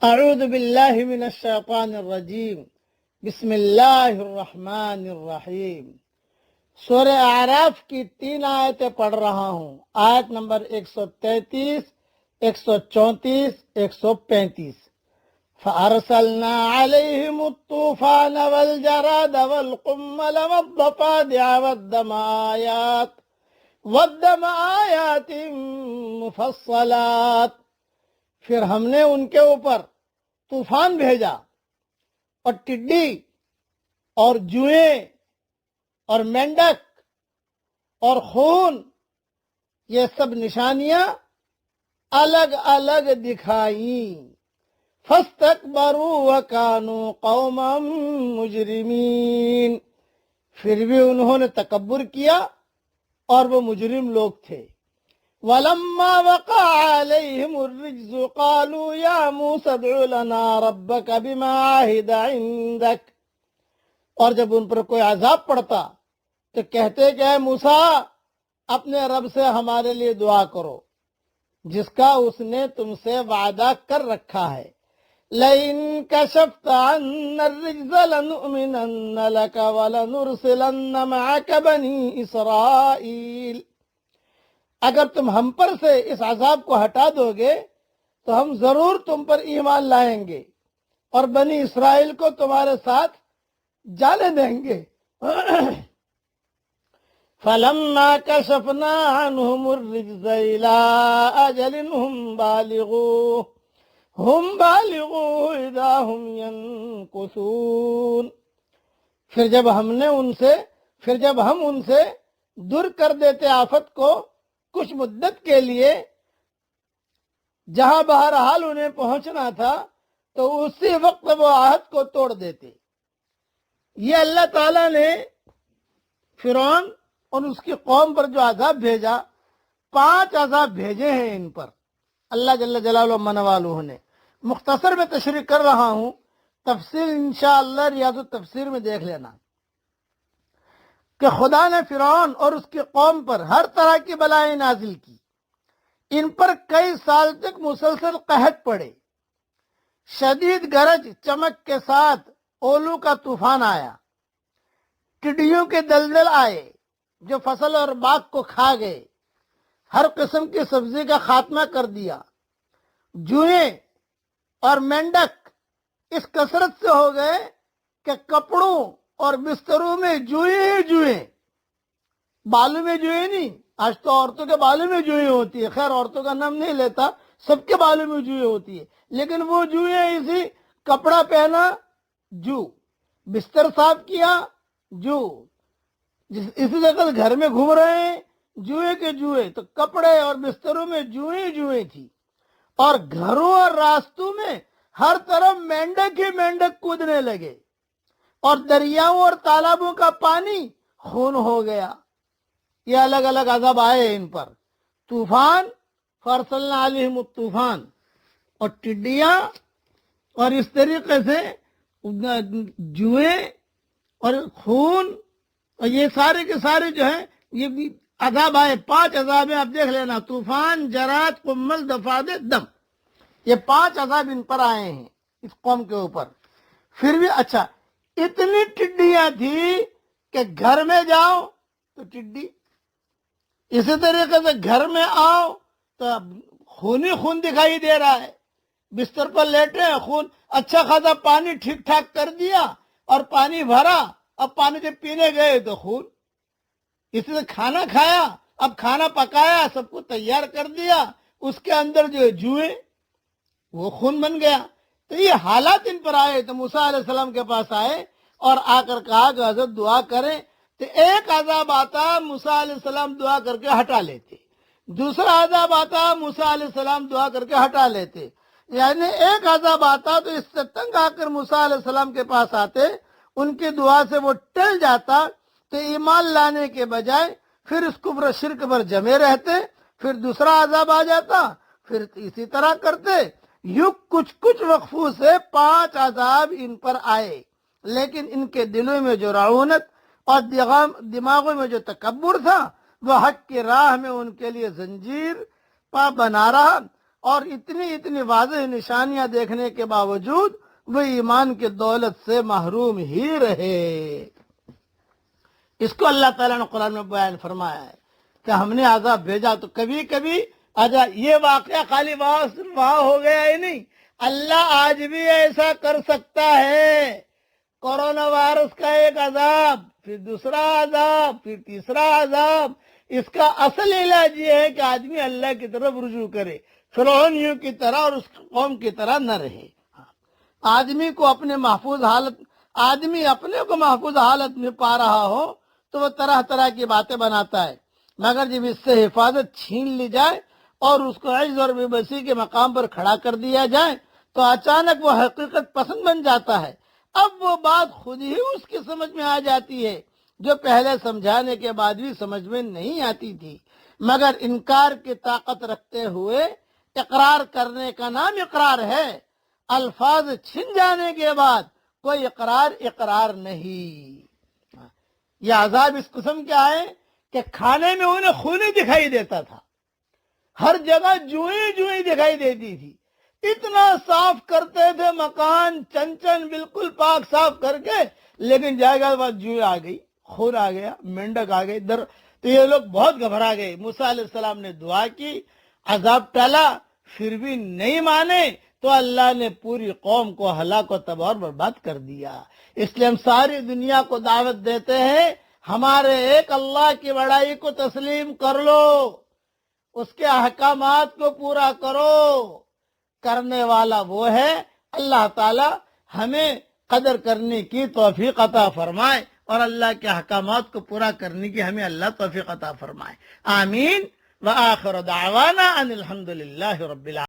اعوذ باللہ من الشیطان الرجیم بسم اللہ الرحمن الرحیم۔ سورہ اعراف کی 3 آیتیں پڑھ رہا ہوں۔ آیت نمبر 133، 134، 135۔ فَأَرْسَلْنَا عَلَيْهِمُ الطُّوفَانَ وَالْجَرَادَ وَالْقُمَّلَ وَالضَّفَادِعَ وَالدَّمَ آیَاتٍ مُفَصَّلَاتٍ۔ پھر ہم نے ان کے اوپر طوفان بھیجا اور ٹڈی اور جوئیں اور مینڈک اور خون، یہ سب نشانیاں الگ الگ دکھائیں۔ فَاسْتَكْبَرُوا وَكَانُوا قَوْمًا مُجْرِمِينَ، پھر بھی انہوں نے تکبر کیا اور وہ مجرم لوگ تھے۔ وَلَمَّا وَقَعَ عَلَيْهِمُ الرِّجْزُ قَالُوا يَا مُوسَى ادْعُ لَنَا رَبَّكَ بِمَا عَهِدَ عِندَكَ، اور جب ان پر کوئی عذاب پڑتا تو کہتے کہ اے موسیٰ، اپنے رب سے ہمارے لیے دعا کرو جس کا اس نے تم سے وعدہ کر رکھا ہے۔ لَئِن كَشَفْتَ عَنَّا الرِّجْزَ لَنُؤْمِنَنَّ لَكَ وَلَنُرْسِلَنَّ مَعَكَ بَنِي إِسْرَائِيلَ، اگر تم ہم پر سے اس عذاب کو ہٹا دو گے تو ہم ضرور تم پر ایمان لائیں گے اور بنی اسرائیل کو تمہارے ساتھ جانے دیں گے۔ فَلَمَّا كَشَفْنَا عَنْهُمُ الرِّجْزَ إِلَىٰ أَجَلٍ هُمْ بَالِغُوهُ إِذَا هُمْ يَنكُثُونَ، پھر جب ہم ان سے دور کر دیتے آفت کو کچھ مدت کے لیے، جہاں بہرحال انہیں پہنچنا تھا، تو اسی وقت وہ عہد کو توڑ دیتے۔ یہ اللہ تعالیٰ نے فرعون اور اس کی قوم پر جو عذاب بھیجا، 5 عذاب بھیجے ہیں ان پر اللہ جل جلالہ من والہ نے۔ مختصر میں تشریح کر رہا ہوں، تفصیل انشاءاللہ ریاض التفسیر میں دیکھ لینا کہ خدا نے فرعون اور اس کی قوم پر ہر طرح کی بلائیں نازل کی۔ ان پر کئی سال تک مسلسل قحط پڑے، شدید گرج چمک کے ساتھ اولو کا طوفان آیا، ٹڈیوں کے دلدل آئے جو فصل اور باغ کو کھا گئے، ہر قسم کی سبزی کا خاتمہ کر دیا۔ جوئیں اور مینڈک اس کثرت سے ہو گئے کہ کپڑوں اور بستروں میں جوئیں ہی جوئیں، بالوں میں جوئیں نہیں، آج تو عورتوں کے بالوں میں جوئیں ہوتی ہے، خیر عورتوں کا نام نہیں لیتا، سب کے بالوں میں جوئیں ہوتی ہے، لیکن وہ جوئیں اسی کپڑا پہنا جو، بستر صاف کیا جو، اسی جگہ گھر میں گھوم رہے ہیں جوئے کے جوئے، تو کپڑے اور بستروں میں جوئیں جوئیں تھی، اور گھروں اور راستوں میں ہر طرف مینڈک ہی مینڈک کودنے لگے، اور دریاؤں اور تالابوں کا پانی خون ہو گیا۔ یہ الگ الگ عذاب آئے ان پر۔ طوفان، فارسلنا علیہم الطوفان، اور ٹڈیاں، اور اس طریقے سے جوئیں اور خون، اور یہ سارے کے سارے جو ہیں یہ بھی عذاب آئے۔ 5 عذاب ہیں، آپ دیکھ لینا، طوفان، جراد، قمل، ضفادع، دم، یہ 5 عذاب ان پر آئے ہیں اس قوم کے اوپر۔ پھر بھی اچھا، اتنی ٹڈیاں تھی کہ گھر میں جاؤ تو ٹڈی، اسی طریقے سے گھر میں آؤ تو خون ہی خون دکھائی دے رہا ہے، بستر پر لیٹے ہیں خون، اچھا خاصا پانی ٹھیک ٹھاک کر دیا اور پانی بھرا، اب پانی جب پینے گئے تو خون۔ اسی سے کھانا کھایا، اب کھانا پکایا، سب کو تیار کر دیا، اس کے اندر جو جوئیں، وہ خون بن گیا۔ تو یہ حالات ان پر آئے تو موسیٰ علیہ السلام کے پاس آئے اور آ کر کہا کہ حضرت دعا کریں، تو ایک عذاب آتا، موسیٰ علیہ السلام دعا کر کے ہٹا لیتے، دوسرا عذاب آتا، موسیٰ علیہ السلام دعا کر کے ہٹا لیتے، یعنی ایک عذاب آتا تو اس سے تنگ آ کر موسیٰ علیہ السلام کے پاس آتے، ان کی دعا سے وہ ٹل جاتا، تو ایمان لانے کے بجائے پھر اس کفر و شرک پر جمے رہتے، پھر دوسرا عذاب آ جاتا، پھر اسی طرح کرتے۔ یوں کچھ وقفوں سے 5 عذاب ان پر آئے، لیکن ان کے دلوں میں جو رعونت اور دماغوں میں جو تکبر تھا، وہ حق کی راہ میں ان کے لیے زنجیر پا بنا رہا، اور اتنی واضح نشانیاں دیکھنے کے باوجود وہ ایمان کی دولت سے محروم ہی رہے۔ اس کو اللہ تعالیٰ نے قرآن میں بیان فرمایا ہے کہ ہم نے عذاب بھیجا تو کبھی کبھی یہ واقعہ خالی وہاں ہو گیا ہی نہیں، اللہ آج بھی ایسا کر سکتا ہے۔ کورونا وائرس کا ایک عذاب، پھر دوسرا عذاب، پھر تیسرا عذاب، اس کا اصل علاج یہ ہے کہ آدمی اللہ کی طرف رجوع کرے، فرعونیوں کی طرح اور اس قوم کی طرح نہ رہے۔ آدمی کو اپنے محفوظ حالت میں پا رہا ہو تو وہ طرح طرح کی باتیں بناتا ہے، مگر جب اس سے حفاظت چھین لی جائے اور اس کو عجز اور بے بسی کے مقام پر کھڑا کر دیا جائے تو اچانک وہ حقیقت پسند بن جاتا ہے۔ اب وہ بات خود ہی اس کی سمجھ میں آ جاتی ہے جو پہلے سمجھانے کے بعد بھی سمجھ میں نہیں آتی تھی، مگر انکار کی طاقت رکھتے ہوئے اقرار کرنے کا نام اقرار ہے۔ الفاظ چھن جانے کے بعد کوئی اقرار نہیں۔ یہ عذاب اس قسم کیا ہے کہ کھانے میں انہیں خونی دکھائی دیتا تھا، ہر جگہ جوئیں دکھائی دیتی تھی، اتنا صاف کرتے تھے مکان چن بالکل پاک صاف کر کے، لیکن جائے گا بعد جوئیں آ گئی، خون آ گیا، مینڈک آ گئی تو یہ لوگ بہت گھبرا گئے۔ موسیٰ علیہ السلام نے دعا کی، عذاب ٹلا، پھر بھی نہیں مانے تو اللہ نے پوری قوم کو ہلاک و تباہ اور برباد کر دیا۔ اس لیے ہم ساری دنیا کو دعوت دیتے ہیں، ہمارے ایک اللہ کی بڑائی کو تسلیم کر لو، اس کے احکامات کو پورا کرو۔ کرنے والا وہ ہے اللہ تعالی، ہمیں قدر کرنے کی توفیق عطا فرمائے اور اللہ کے احکامات کو پورا کرنے کی ہمیں اللہ توفیق عطا فرمائے۔ آمین۔ وآخر دعوانا ان الحمد للہ رب العالمین۔